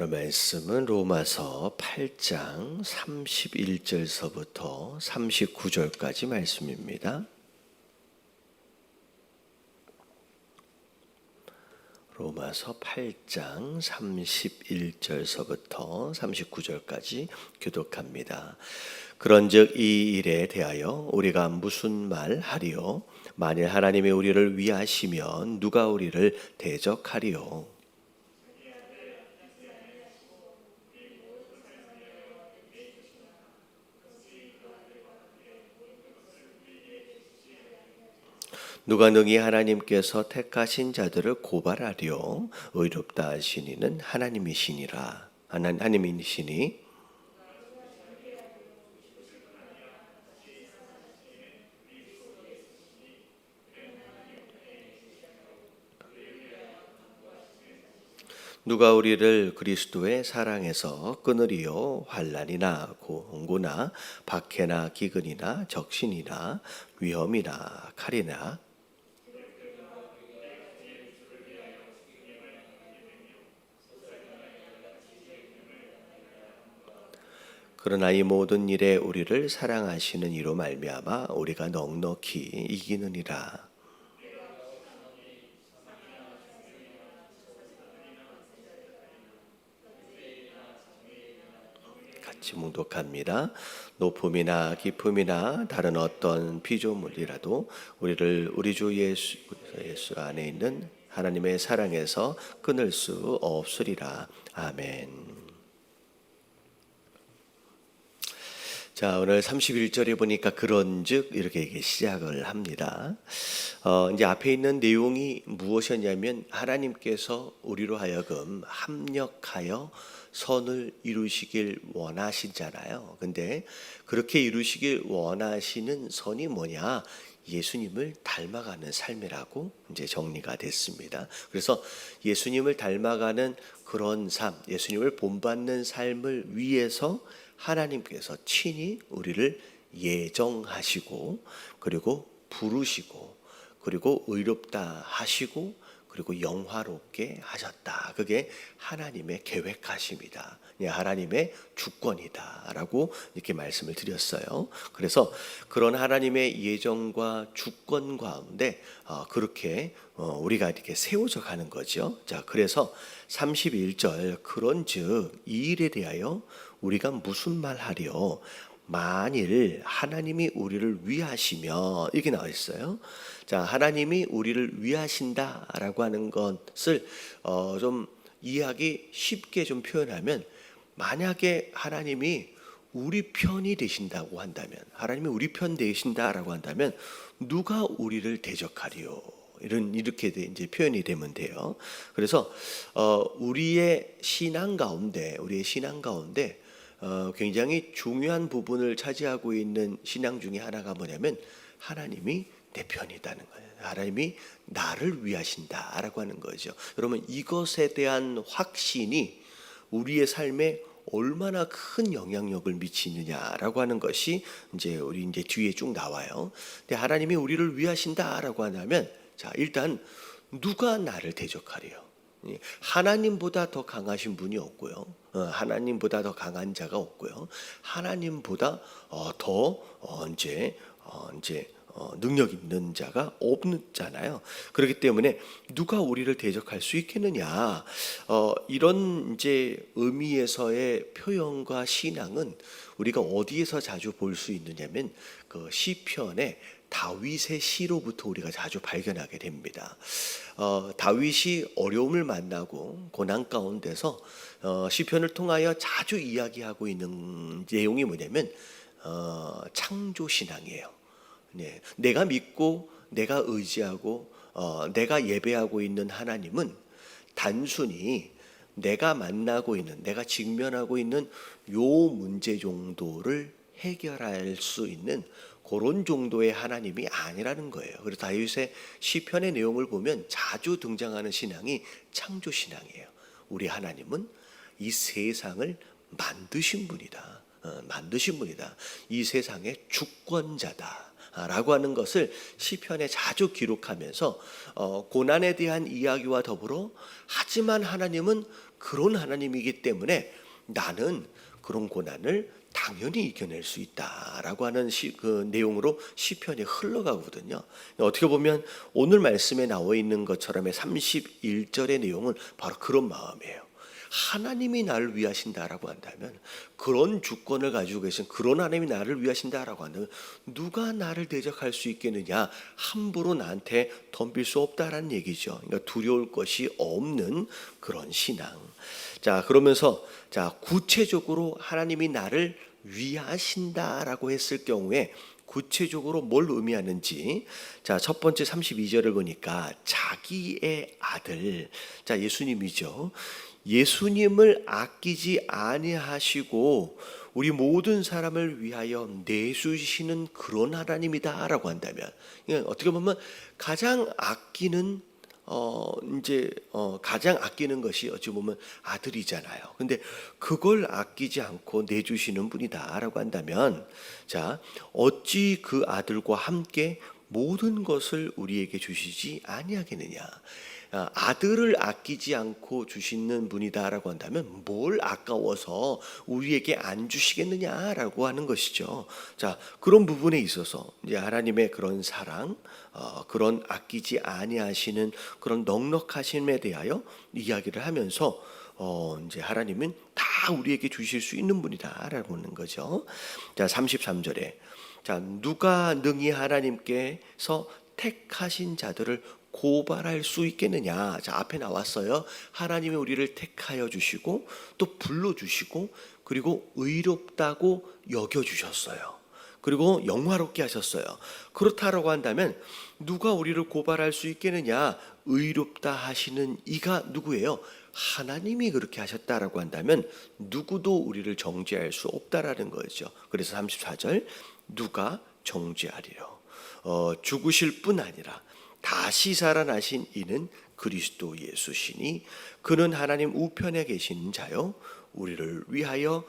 오늘 말씀은 로마서 8장 31절서부터 39절까지 말씀입니다. 로마서 8장 31절서부터 39절까지 교독합니다. 그런즉 이 일에 대하여 우리가 무슨 말 하리요? 만일 하나님이 우리를 위하시면 누가 우리를 대적하리요? 누가 능히 하나님께서 택하신 자들을 고발하려? 의롭다 하시니는 하나님이시니라. 하나님이시니 누가 우리를 그리스도의 사랑에서 끊으리요? 환난이나 공고나 박해나 기근이나 적신이나 위험이나 칼이나 그러나 이 모든 일에 우리를 사랑하시는 이로 말미암아 우리가 넉넉히 이기느니라. 같이 묵독합니다. 높음이나 깊음이나 다른 어떤 피조물이라도 우리를 우리 주 예수 안에 있는 하나님의 사랑에서 끊을 수 없으리라. 아멘. 자, 오늘 31절에 보니까 그런즉 이렇게 시작을 합니다. 이제 앞에 있는 내용이 무엇이었냐면 하나님께서 우리로 하여금 합력하여 선을 이루시길 원하시잖아요. 근데 그렇게 이루시길 원하시는 선이 뭐냐? 예수님을 닮아가는 삶이라고 이제 정리가 됐습니다. 그래서 예수님을 닮아가는 그런 삶, 예수님을 본받는 삶을 위해서 하나님께서 친히 우리를 예정하시고 그리고 부르시고 그리고 의롭다 하시고 그리고 영화롭게 하셨다. 그게 하나님의 계획하심이다. 하나님의 주권이다라고 이렇게 말씀을 드렸어요. 그래서 그런 하나님의 예정과 주권 가운데 그렇게 우리가 이렇게 세워져 가는 거죠. 자, 그래서 31절 그런즉 이 일에 대하여 우리가 무슨 말 하리요? 만일 하나님이 우리를 위하시면 이렇게 나와 있어요. 자, 하나님이 우리를 위하신다라고 하는 것을 좀 이해하기 쉽게 좀 표현하면 만약에 하나님이 우리 편이 되신다고 한다면 하나님이 우리 편 되신다라고 한다면 누가 우리를 대적하리요? 이렇게 이제 표현이 되면 돼요. 그래서 우리의 신앙 가운데 굉장히 중요한 부분을 차지하고 있는 신앙 중에 하나가 뭐냐면 하나님이 내 편이다는 거예요. 하나님이 나를 위하신다라고 하는 거죠. 여러분 이것에 대한 확신이 우리의 삶에 얼마나 큰 영향력을 미치느냐라고 하는 것이 우리 뒤에 쭉 나와요. 근데 하나님이 우리를 위하신다라고 하면 자, 일단 누가 나를 대적하리요? 하나님보다 더 강하신 분이 없고요. 하나님보다 더 강한 자가 없고요. 하나님보다 더 능력 있는 자가 없잖아요. 그렇기 때문에 누가 우리를 대적할 수 있겠느냐? 이런 의미에서의 표현과 신앙은 우리가 어디에서 자주 볼 수 있느냐면 그 시편의 다윗의 시로부터 우리가 자주 발견하게 됩니다. 다윗이 어려움을 만나고 고난 가운데서 시편을 통하여 자주 이야기하고 있는 내용이 뭐냐면 창조 신앙이에요. 네, 내가 믿고 내가 의지하고 내가 예배하고 있는 하나님은 단순히 내가 만나고 있는 내가 직면하고 있는 요 문제 정도를 해결할 수 있는 그런 정도의 하나님이 아니라는 거예요. 그래서 다윗의 시편의 내용을 보면 자주 등장하는 신앙이 창조 신앙이에요. 우리 하나님은 이 세상을 만드신 분이다. 이 세상의 주권자다. 라고 하는 것을 시편에 자주 기록하면서 고난에 대한 이야기와 더불어 하지만 하나님은 그런 하나님이기 때문에 나는 그런 고난을 당연히 이겨낼 수 있다라고 하는 그 내용으로 시편이 흘러가거든요. 어떻게 보면 오늘 말씀에 나와 있는 것처럼의 31절의 내용은 바로 그런 마음이에요. 하나님이 나를 위하신다라고 한다면, 그런 주권을 가지고 계신 그런 하나님이 나를 위하신다라고 한다면 누가 나를 대적할 수 있겠느냐, 함부로 나한테 덤빌 수 없다라는 얘기죠. 그러니까 두려울 것이 없는 그런 신앙. 자, 그러면서 자, 구체적으로 하나님이 나를 위하신다라고 했을 경우에 구체적으로 뭘 의미하는지, 자, 첫 번째 32절을 보니까 자기의 아들, 자, 예수님이죠. 예수님을 아끼지 아니하시고 우리 모든 사람을 위하여 내주시는 그런 하나님이다라고 한다면, 어떻게 보면 가장 아끼는 가장 아끼는 것이 어찌 보면 아들이잖아요. 근데 그걸 아끼지 않고 내주시는 분이다라고 한다면, 자, 어찌 그 아들과 함께 모든 것을 우리에게 주시지 아니하겠느냐. 아들을 아끼지 않고 주시는 분이다라고 한다면 뭘 아까워서 우리에게 안 주시겠느냐라고 하는 것이죠. 자, 그런 부분에 있어서 이제 하나님의 그런 사랑, 그런 아끼지 아니하시는 그런 넉넉하심에 대하여 이야기를 하면서 이제 하나님은 다 우리에게 주실 수 있는 분이다라고 하는 거죠. 자, 33절에 자, 누가 능히 하나님께서 택하신 자들을 고발할 수 있겠느냐. 자, 앞에 나왔어요. 하나님이 우리를 택하여 주시고 또 불러주시고 그리고 의롭다고 여겨주셨어요. 그리고 영화롭게 하셨어요. 그렇다라고 한다면 누가 우리를 고발할 수 있겠느냐. 의롭다 하시는 이가 누구예요? 하나님이 그렇게 하셨다라고 한다면 누구도 우리를 정죄할 수 없다라는 거죠. 그래서 34절 누가 정죄하리요. 죽으실 뿐 아니라 다시 살아나신 이는 그리스도 예수시니 그는 하나님 우편에 계신 자요 우리를 위하여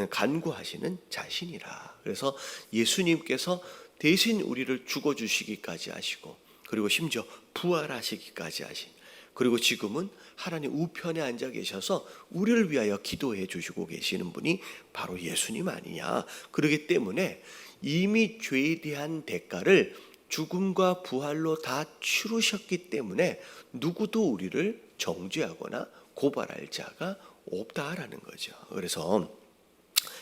간구하시는 자신이라. 그래서 예수님께서 대신 우리를 죽어주시기까지 하시고 그리고 심지어 부활하시기까지 하신, 그리고 지금은 하나님 우편에 앉아 계셔서 우리를 위하여 기도해 주시고 계시는 분이 바로 예수님 아니냐. 그렇기 때문에 이미 죄에 대한 대가를 죽음과 부활로 다 치르셨기 때문에 누구도 우리를 정죄하거나 고발할 자가 없다라는 거죠. 그래서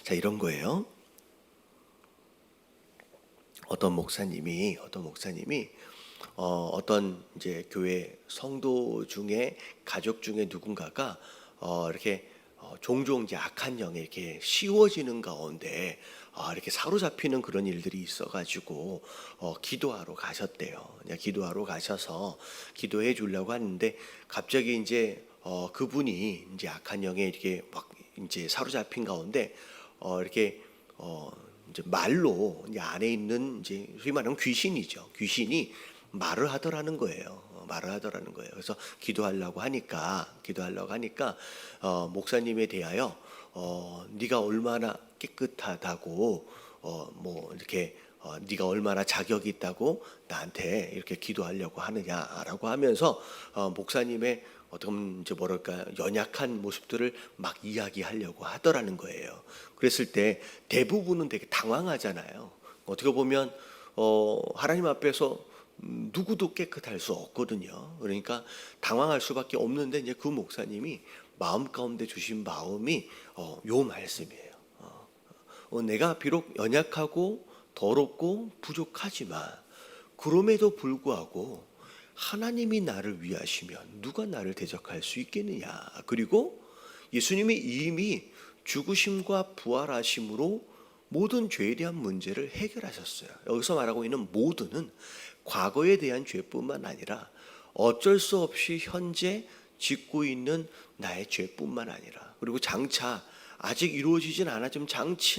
자, 이런 거예요. 어떤 목사님이 어떤 이제 교회 성도 중에 가족 중에 누군가가 이렇게 종종 이제 악한 영에 이렇게 씌워지는 가운데 이렇게 사로잡히는 그런 일들이 있어가지고 기도하러 가셨대요. 기도하러 가셔서 기도해 주려고 하는데 갑자기 이제 그분이 이제 악한 영에 이렇게 막 이제 사로잡힌 가운데 이렇게 이제 말로 이제 안에 있는 이제 소위 말하면 귀신이죠. 귀신이 말을 하더라는 거예요. 그래서 기도하려고 하니까 목사님에 대하여 네가 얼마나 깨끗하다고 뭐 이렇게 네가 얼마나 자격이 있다고 나한테 이렇게 기도하려고 하느냐라고 하면서 목사님의 어떻게 보면 이제 뭐랄까 연약한 모습들을 막 이야기하려고 하더라는 거예요. 그랬을 때 대부분은 되게 당황하잖아요. 어떻게 보면 하나님 앞에서 누구도 깨끗할 수 없거든요. 그러니까 당황할 수밖에 없는데 이제 그 목사님이 마음 가운데 주신 마음이 요 말씀이에요. 내가 비록 연약하고 더럽고 부족하지만 그럼에도 불구하고 하나님이 나를 위하시면 누가 나를 대적할 수 있겠느냐. 그리고 예수님이 이미 죽으심과 부활하심으로 모든 죄에 대한 문제를 해결하셨어요. 여기서 말하고 있는 모두는 과거에 대한 죄뿐만 아니라 어쩔 수 없이 현재 짓고 있는 나의 죄뿐만 아니라 그리고 장차 아직 이루어지진 않았지만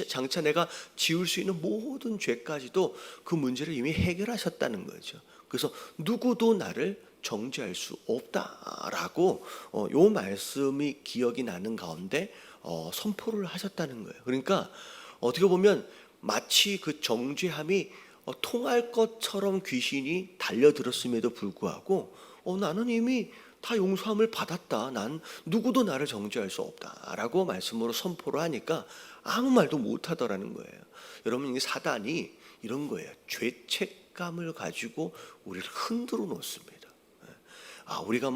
장차 내가 지을 수 있는 모든 죄까지도 그 문제를 이미 해결하셨다는 거죠. 그래서 누구도 나를 정죄할 수 없다라고 요 말씀이 기억이 나는 가운데 선포를 하셨다는 거예요. 그러니까 어떻게 보면 마치 그 정죄함이 통할 것처럼 귀신이 달려들었음에도 불구하고 나는 이미 다 용서함을 받았다. 난 누구도 나를 정죄할 수 없다라고 말씀으로 선포를 하니까 아무 말도 못 하더라는 거예요. 여러분, 이 사단이 이런 거예요. 죄책감을 가지고 우리를 흔들어 놓습니다. 우리가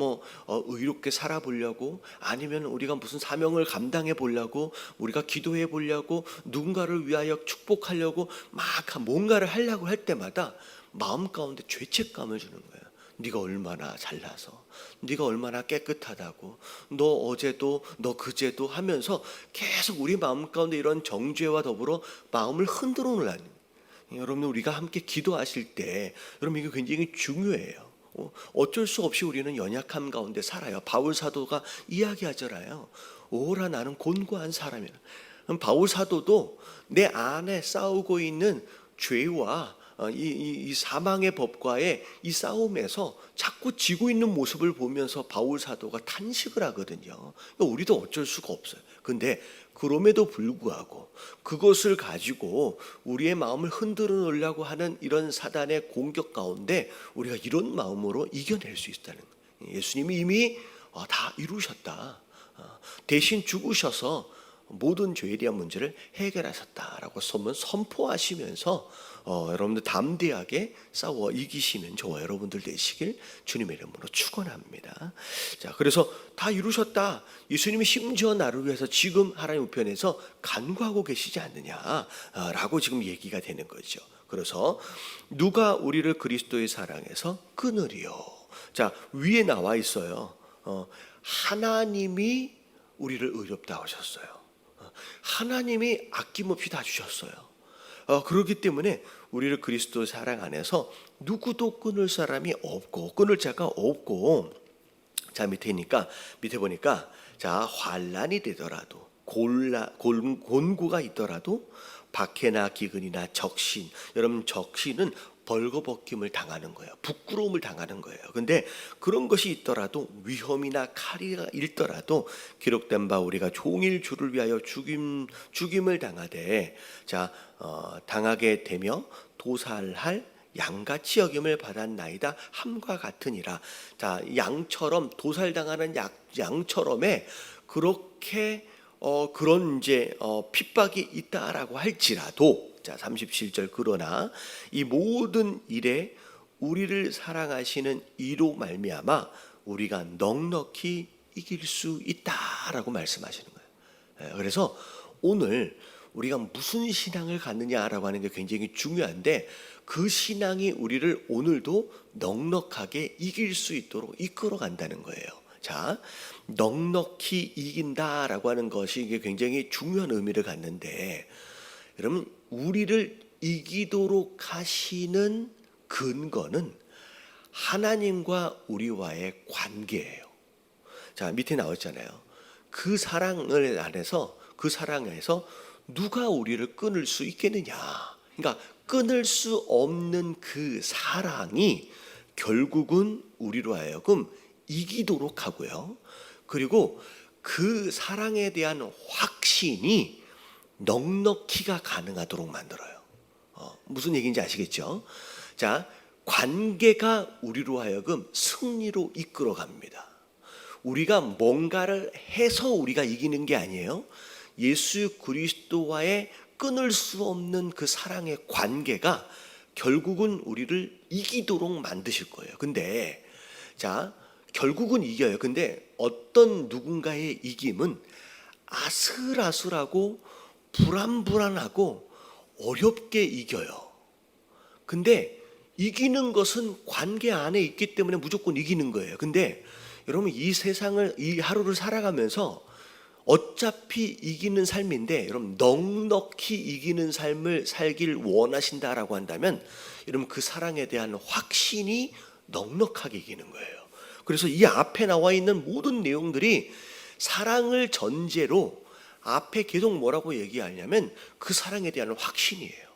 의롭게 살아보려고, 아니면 우리가 무슨 사명을 감당해 보려고, 우리가 기도해 보려고, 누군가를 위하여 축복하려고 막 뭔가를 하려고 할 때마다 마음 가운데 죄책감을 주는 거예요. 네가 얼마나 잘나서, 네가 얼마나 깨끗하다고, 너 어제도 너 그제도 하면서 계속 우리 마음 가운데 이런 정죄와 더불어 마음을 흔들어 놓으라는. 여러분, 우리가 함께 기도하실 때 여러분, 이게 굉장히 중요해요. 어쩔 수 없이 우리는 연약함 가운데 살아요. 바울 사도가 이야기하잖아요. 오라, 나는 곤고한 사람이라. 바울 사도도 내 안에 싸우고 있는 죄와 이 사망의 법과의 이 싸움에서 자꾸 지고 있는 모습을 보면서 바울 사도가 탄식을 하거든요. 그러니까 우리도 어쩔 수가 없어요. 근데 그럼에도 불구하고 그것을 가지고 우리의 마음을 흔들어 놓으려고 하는 이런 사단의 공격 가운데 우리가 이런 마음으로 이겨낼 수 있다는 거예요. 예수님이 이미 다 이루셨다. 대신 죽으셔서 모든 죄에 대한 문제를 해결하셨다라고 선포하시면서 여러분들 담대하게 싸워 이기시는 저와 여러분들 되시길 주님의 이름으로 축원합니다. 자, 그래서 다 이루셨다. 예수님이 심지어 나를 위해서 지금 하나님 우편에서 간구하고 계시지 않느냐라고 지금 얘기가 되는 거죠. 그래서 누가 우리를 그리스도의 사랑에서 끊으리요. 자, 위에 나와 있어요. 하나님이 우리를 의롭다 하셨어요. 하나님이 아낌없이 다 주셨어요. 그렇기 때문에 우리를 그리스도 사랑 안에서 누구도 끊을 사람이 없고, 끊을 자가 없고. 자, 밑에 보니까 자, 환난이 되더라도, 곤고가 있더라도, 박해나 기근이나 적신. 여러분, 적신은 벌거벗김을 당하는 거예요. 부끄러움을 당하는 거예요. 근데 그런 것이 있더라도, 위험이나 칼이 있더라도 기록된 바 우리가 종일 주를 위하여 죽임을 당하되, 자, 당하게 되며 도살할 양같이 여김을 받았나이다 함과 같으니라. 자, 양처럼, 도살당하는 양처럼에 그렇게 그런 핍박이 있다라고 할지라도, 자, 37절, 그러나 이 모든 일에 우리를 사랑하시는 이로 말미암아 우리가 넉넉히 이길 수 있다라고 말씀하시는 거예요. 그래서 오늘 우리가 무슨 신앙을 갖느냐라고 하는 게 굉장히 중요한데, 그 신앙이 우리를 오늘도 넉넉하게 이길 수 있도록 이끌어 간다는 거예요. 자, 넉넉히 이긴다라고 하는 것이 이게 굉장히 중요한 의미를 갖는데, 여러분, 우리를 이기도록 하시는 근거는 하나님과 우리와의 관계예요. 자, 밑에 나왔잖아요. 그 사랑을 안에서, 그 사랑에서 누가 우리를 끊을 수 있겠느냐. 그러니까 끊을 수 없는 그 사랑이 결국은 우리로 하여금 이기도록 하고요. 그리고 그 사랑에 대한 확신이 넉넉히가 가능하도록 만들어요. 무슨 얘기인지 아시겠죠? 자, 관계가 우리로 하여금 승리로 이끌어 갑니다. 우리가 뭔가를 해서 우리가 이기는 게 아니에요. 예수 그리스도와의 끊을 수 없는 그 사랑의 관계가 결국은 우리를 이기도록 만드실 거예요. 근데 자, 결국은 이겨요. 근데 어떤 누군가의 이김은 아슬아슬하고 불안불안하고 어렵게 이겨요. 근데 이기는 것은 관계 안에 있기 때문에 무조건 이기는 거예요. 근데 여러분, 이 세상을, 이 하루를 살아가면서 어차피 이기는 삶인데, 여러분, 넉넉히 이기는 삶을 살길 원하신다라고 한다면, 여러분, 그 사랑에 대한 확신이 넉넉하게 이기는 거예요. 그래서 이 앞에 나와 있는 모든 내용들이 사랑을 전제로 앞에 계속 뭐라고 얘기하냐면 그 사랑에 대한 확신이에요.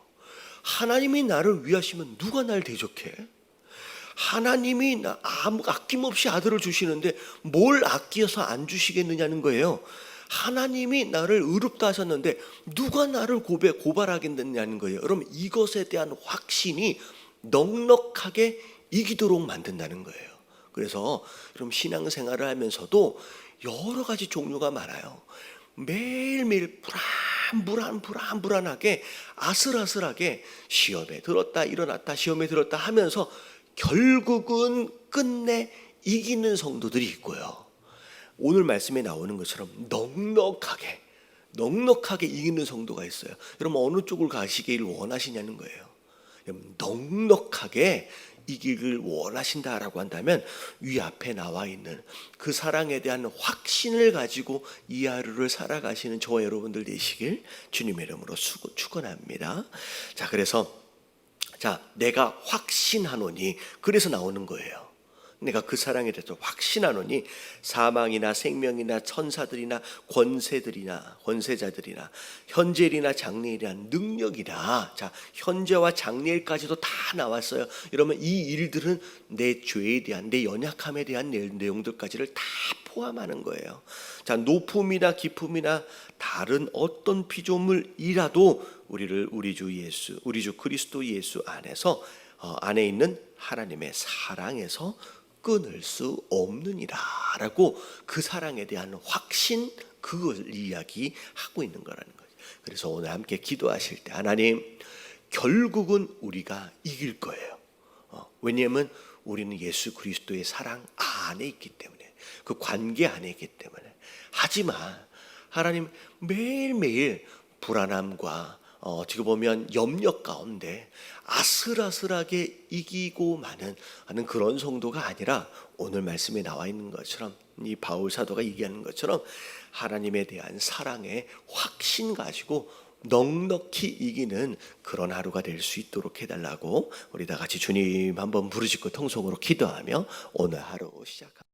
하나님이 나를 위하시면 누가 날 대적해? 하나님이 아낌없이 아들을 주시는데 뭘 아끼어서 안 주시겠느냐는 거예요. 하나님이 나를 의롭다 하셨는데 누가 나를 고발하겠느냐는 거예요. 여러분, 이것에 대한 확신이 넉넉하게 이기도록 만든다는 거예요. 그래서 그럼 신앙생활을 하면서도 여러 가지 종류가 많아요. 매일매일 불안하게 아슬아슬하게 시험에 들었다 일어났다 시험에 들었다 하면서 결국은 끝내 이기는 성도들이 있고요. 오늘 말씀에 나오는 것처럼 넉넉하게 이기는 성도가 있어요. 여러분 어느 쪽을 가시기를 원하시냐는 거예요. 여러분 넉넉하게 이기를 원하신다라고 한다면 위 앞에 나와 있는 그 사랑에 대한 확신을 가지고 이 하루를 살아가시는 저와 여러분들 되시길 주님의 이름으로 축원합니다. 자, 그래서 내가 확신하노니, 그래서 나오는 거예요. 내가 그 사랑에 대해서 확신하노니 사망이나 생명이나 천사들이나 권세자들이나 현재일이나 장래일이나 능력이라. 자, 현재와 장래일까지도 다 나왔어요. 여러분 이 일들은 내 죄에 대한, 내 연약함에 대한 내용들까지를 다 포함하는 거예요. 자, 높음이나 깊음이나 다른 어떤 피조물이라도 우리 주 그리스도 예수 안에서 안에 있는 하나님의 사랑에서 끊을 수 없느니라라고 그 사랑에 대한 확신, 그걸 이야기하고 있는 거라는 거죠. 그래서 오늘 함께 기도하실 때 하나님, 결국은 우리가 이길 거예요. 왜냐하면 우리는 예수 그리스도의 사랑 안에 있기 때문에, 그 관계 안에 있기 때문에. 하지만 하나님, 매일매일 불안함과 어떻게 보면 염려 가운데 아슬아슬하게 이기고 하는 그런 성도가 아니라 오늘 말씀에 나와 있는 것처럼, 이 바울 사도가 얘기하는 것처럼 하나님에 대한 사랑의 확신 가지고 넉넉히 이기는 그런 하루가 될 수 있도록 해달라고 우리 다 같이 주님 한번 부르짖고 통성으로 기도하며 오늘 하루 시작합니다.